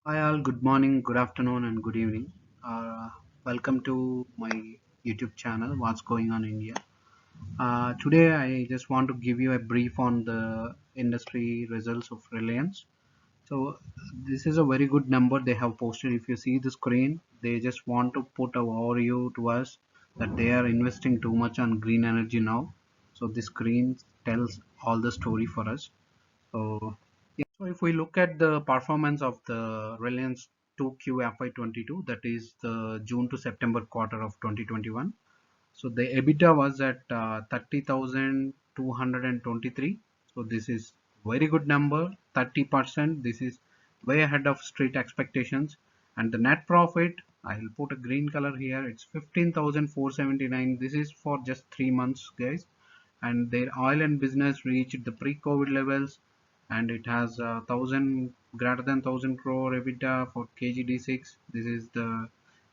Hi all, good morning, good afternoon, and good evening. Welcome to my YouTube channel, What's Going on India. Today, I just want to give you a brief on the industry results of Reliance. So, this is a very good number they have posted. If you see the screen, they just want to put a overview to us that they are investing too much on green energy now. So, this screen tells all the story for us. So, so if we look at the performance of the Reliance 2Q FY22, that is the June to September quarter of 2021. So the EBITDA was at 30,223. So this is very good number, 30%. This is way ahead of street expectations. And the net profit, I'll put a green color here. It's 15,479. This is for just 3 months, guys. And their oil and business reached the pre-COVID levels, and it has thousand greater than 1,000 crore EBITDA for KGD6. This is the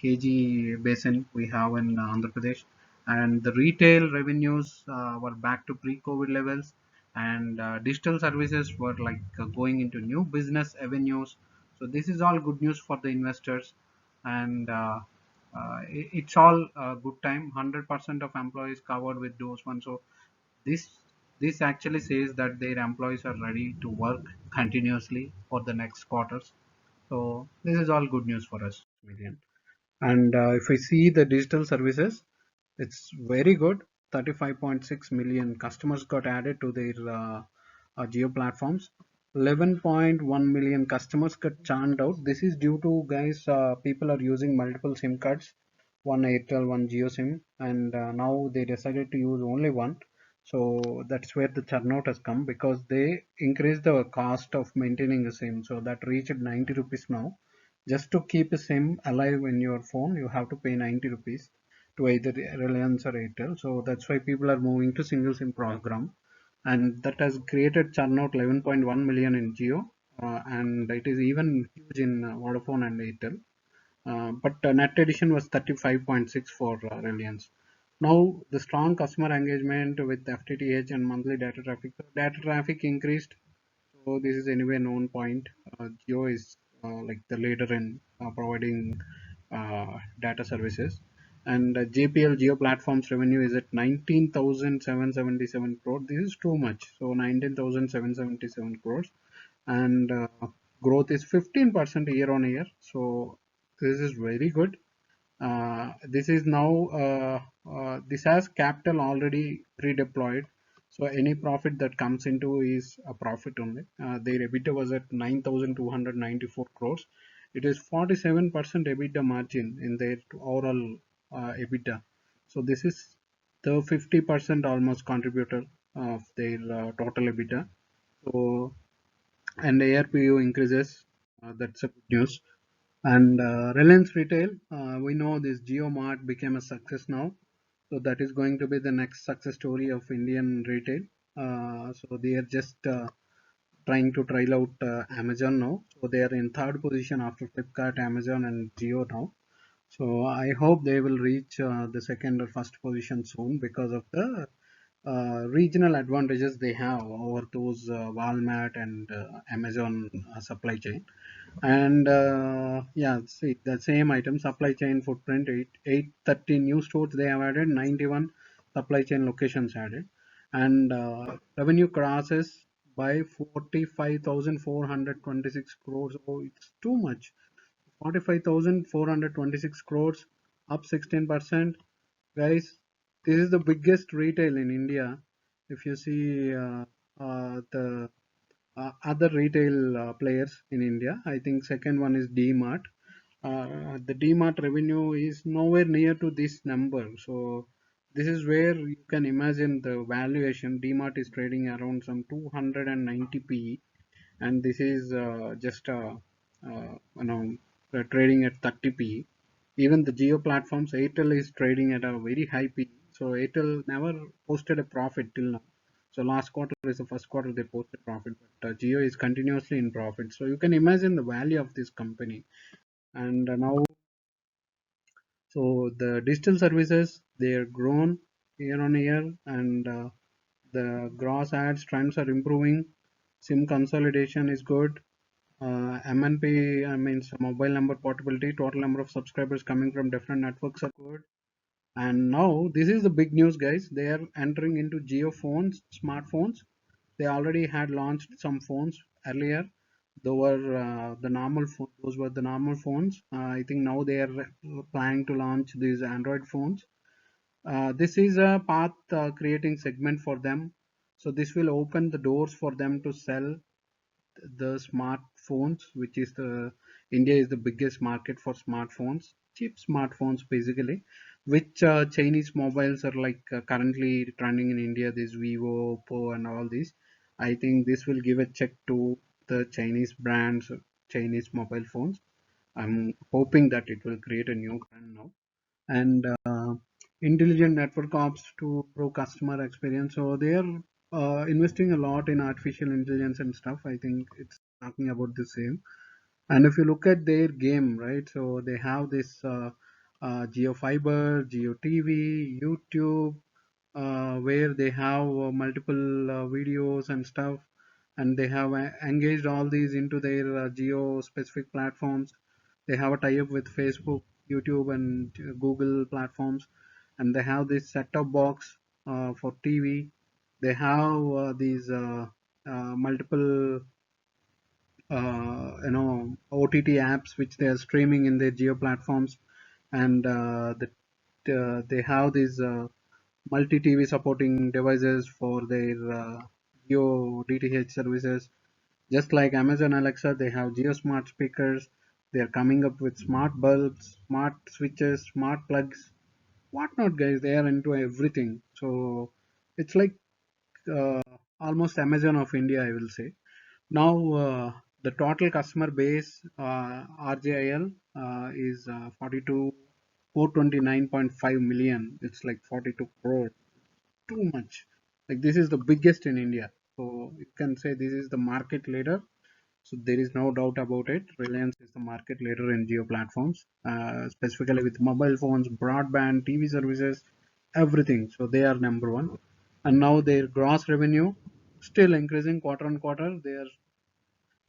KG basin we have in Andhra Pradesh, and the retail revenues were back to pre-COVID levels, and digital services were like going into new business avenues. So this is all good news for the investors, and it's all good time. 100% of employees covered with those ones. So this this actually says that their employees are ready to work continuously for the next quarters. So this is all good news for us, Million. And if we see the digital services, it's very good. 35.6 million customers got added to their Geo platforms. 11.1 million customers got churned out. This is due to, guys, people are using multiple SIM cards, one Airtel, one Geo SIM, and now they decided to use only one. So that's where the churnout has come, because they increased the cost of maintaining a SIM. So that reached 90 rupees now. Just to keep a SIM alive in your phone, you have to pay 90 rupees to either Reliance or Airtel. So that's why people are moving to single SIM program, and that has created churnout 11.1 million in Geo, and it is even huge in Vodafone and Airtel. But net addition was 35.6 for Reliance. Now the strong customer engagement with FTTH and monthly data traffic. So data traffic increased. So this is anyway known point. Geo is like the leader in providing data services, and JPL Geo Platforms revenue is at 19,777 crore. This is too much. So 19,777 crores, and growth is 15% year on year. So this is very good. This is now this has capital already pre-deployed, so any profit that comes into is a profit only. Their EBITDA was at 9,294 crores. It is 47% EBITDA margin in their overall EBITDA. So this is the 50% almost contributor of their total EBITDA. So, and ARPU increases. That's a good news. And Reliance Retail, we know this JioMart became a success now. So that is going to be the next success story of Indian retail. So they are just trying to trial out Amazon now. So they are in third position after Flipkart, Amazon, and Jio now. So I hope they will reach the second or first position soon, because of the regional advantages they have over those Walmart and Amazon supply chain. And yeah, see the same item supply chain footprint, 830 new stores they have added, 91 supply chain locations added, and revenue crosses by 45,426 crores. Oh, it's too much. 45,426 crores, up 16%. Guys, this is the biggest retail in India. If you see the other retail players in India, I think second one is DMart. The DMart revenue is nowhere near to this number. So this is where you can imagine the valuation. DMart is trading around some 290 PE, and this is just trading at 30 PE. Even the Geo platforms, Airtel is trading at a very high PE. So Airtel never posted a profit till now. So last quarter is the first quarter they posted profit, but Geo is continuously in profit. So you can imagine the value of this company. And now, so the digital services, they are grown year on year, and the gross ads trends are improving. SIM consolidation is good. MNP means mobile number portability. Total number of subscribers coming from different networks are good. And now this is the big news, guys. They are entering into Geo phones, smartphones. They already had launched some phones earlier. Those were the normal phones. I think now they are planning to launch these Android phones. This is a path creating segment for them. So this will open the doors for them to sell the smartphones, which is the India is the biggest market for smartphones, cheap smartphones basically, which Chinese mobiles are like currently trending in India. This Vivo, Oppo, and all these. I think this will give a check to the Chinese brands, Chinese mobile phones. I'm hoping that it will create a new trend now. And intelligent network ops to improve customer experience. So they are investing a lot in artificial intelligence and stuff. I think it's talking about the same. And if you look at their game, right? So they have this Geo Fiber, Geo TV, YouTube, where they have multiple videos and stuff, and they have engaged all these into their Geo specific platforms. They have a tie-up with Facebook, YouTube, and Google platforms, and they have this set-top box for TV. They have these multiple OTT apps which they are streaming in their Geo platforms, and they have these multi TV supporting devices for their Geo DTH services. Just like Amazon Alexa, they have Geo smart speakers. They are coming up with smart bulbs, smart switches, smart plugs, whatnot, guys. They are into everything. So it's like uh, almost Amazon of India, I will say. Now, the total customer base RJIL is 429.5 million. It's like 42 crore. Too much. Like this is the biggest in India. So you can say this is the market leader. So there is no doubt about it. Reliance is the market leader in geo platforms, specifically with mobile phones, broadband, TV services, everything. So they are number one. And now their gross revenue still increasing quarter on quarter.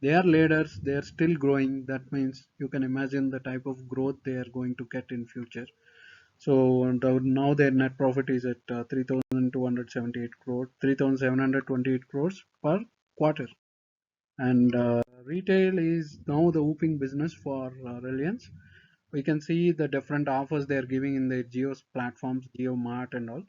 They are leaders. They are still growing. That means you can imagine the type of growth they are going to get in future. So now their net profit is at 3,278 crores, 3,728 crores per quarter. And retail is now the whooping business for Reliance. We can see the different offers they are giving in the Geo's platforms, Geo Mart and all.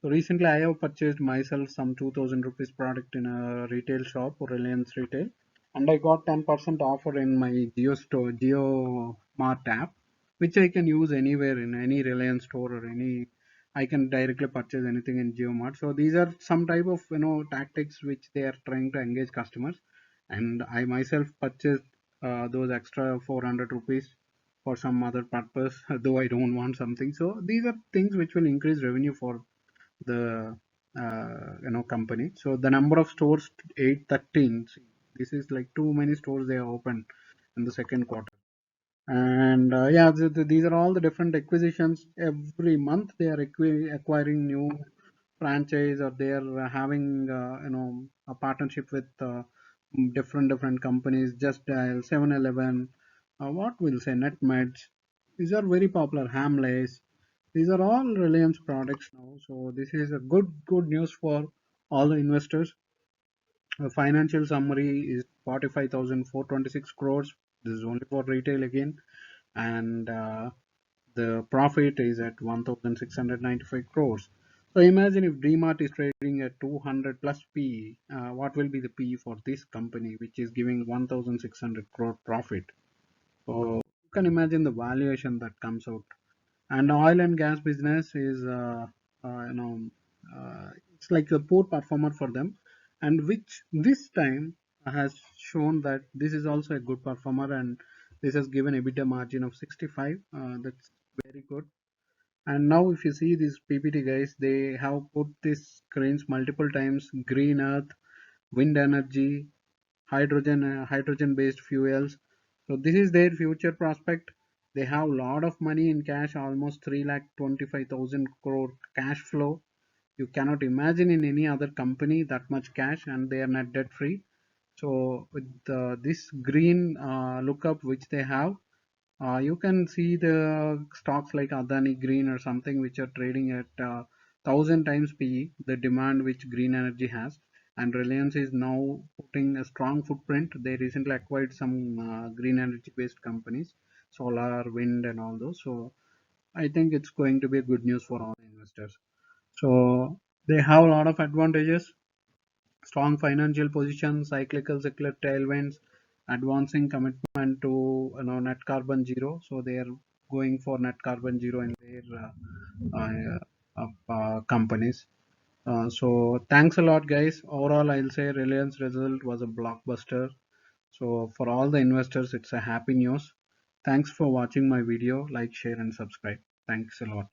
So recently I have purchased myself some 2000 rupees product in a retail shop or Reliance Retail, and I got 10% offer in my Geo store, Geo Mart app, which I can use anywhere in any Reliance store or any. I can directly purchase anything in Geo Mart. So these are some type of tactics which they are trying to engage customers, and I myself purchased those extra 400 rupees for some other purpose, though I don't want something. So these are things which will increase revenue for the company. So the number of stores 813. This is like too many stores they have opened in the second quarter. And yeah, these are all the different acquisitions. Every month they are acquiring new franchise, or they are having a partnership with different companies. Just dial 7-Eleven, what we'll say, NetMeds. These are very popular. Hamleys. These are all Reliance products now. So this is a good news for all the investors. The financial summary is 45,426 crores. This is only for retail again, and the profit is at 1,695 crores. So imagine if DMart is trading at 200 plus P, what will be the P for this company, which is giving 1,600 crore profit? So you can imagine the valuation that comes out. And oil and gas business is, uh, you know, it's like a poor performer for them, and which this time has shown that this is also a good performer, and this has given EBITDA margin of 65. That's very good. And now if you see these PPT, guys, they have put these screens multiple times: green earth, wind energy, hydrogen based fuels. So this is their future prospect. They have a lot of money in cash, almost 3,25,000 crore cash flow. You cannot imagine in any other company that much cash, and they are net debt free. So with this green lookup which they have, you can see the stocks like Adani Green or something which are trading at 1000 times PE, the demand which green energy has. And Reliance is now putting a strong footprint. They recently acquired some green energy based companies, solar, wind, and all those. So I think it's going to be good news for all investors. So they have a lot of advantages: strong financial position, cyclical secular tailwinds, advancing commitment to net carbon zero. So they are going for net carbon zero in their companies. So thanks a lot, guys. Overall, I'll say Reliance result was a blockbuster. So for all the investors, it's a happy news. Thanks for watching my video. Like, share, and subscribe. Thanks a lot.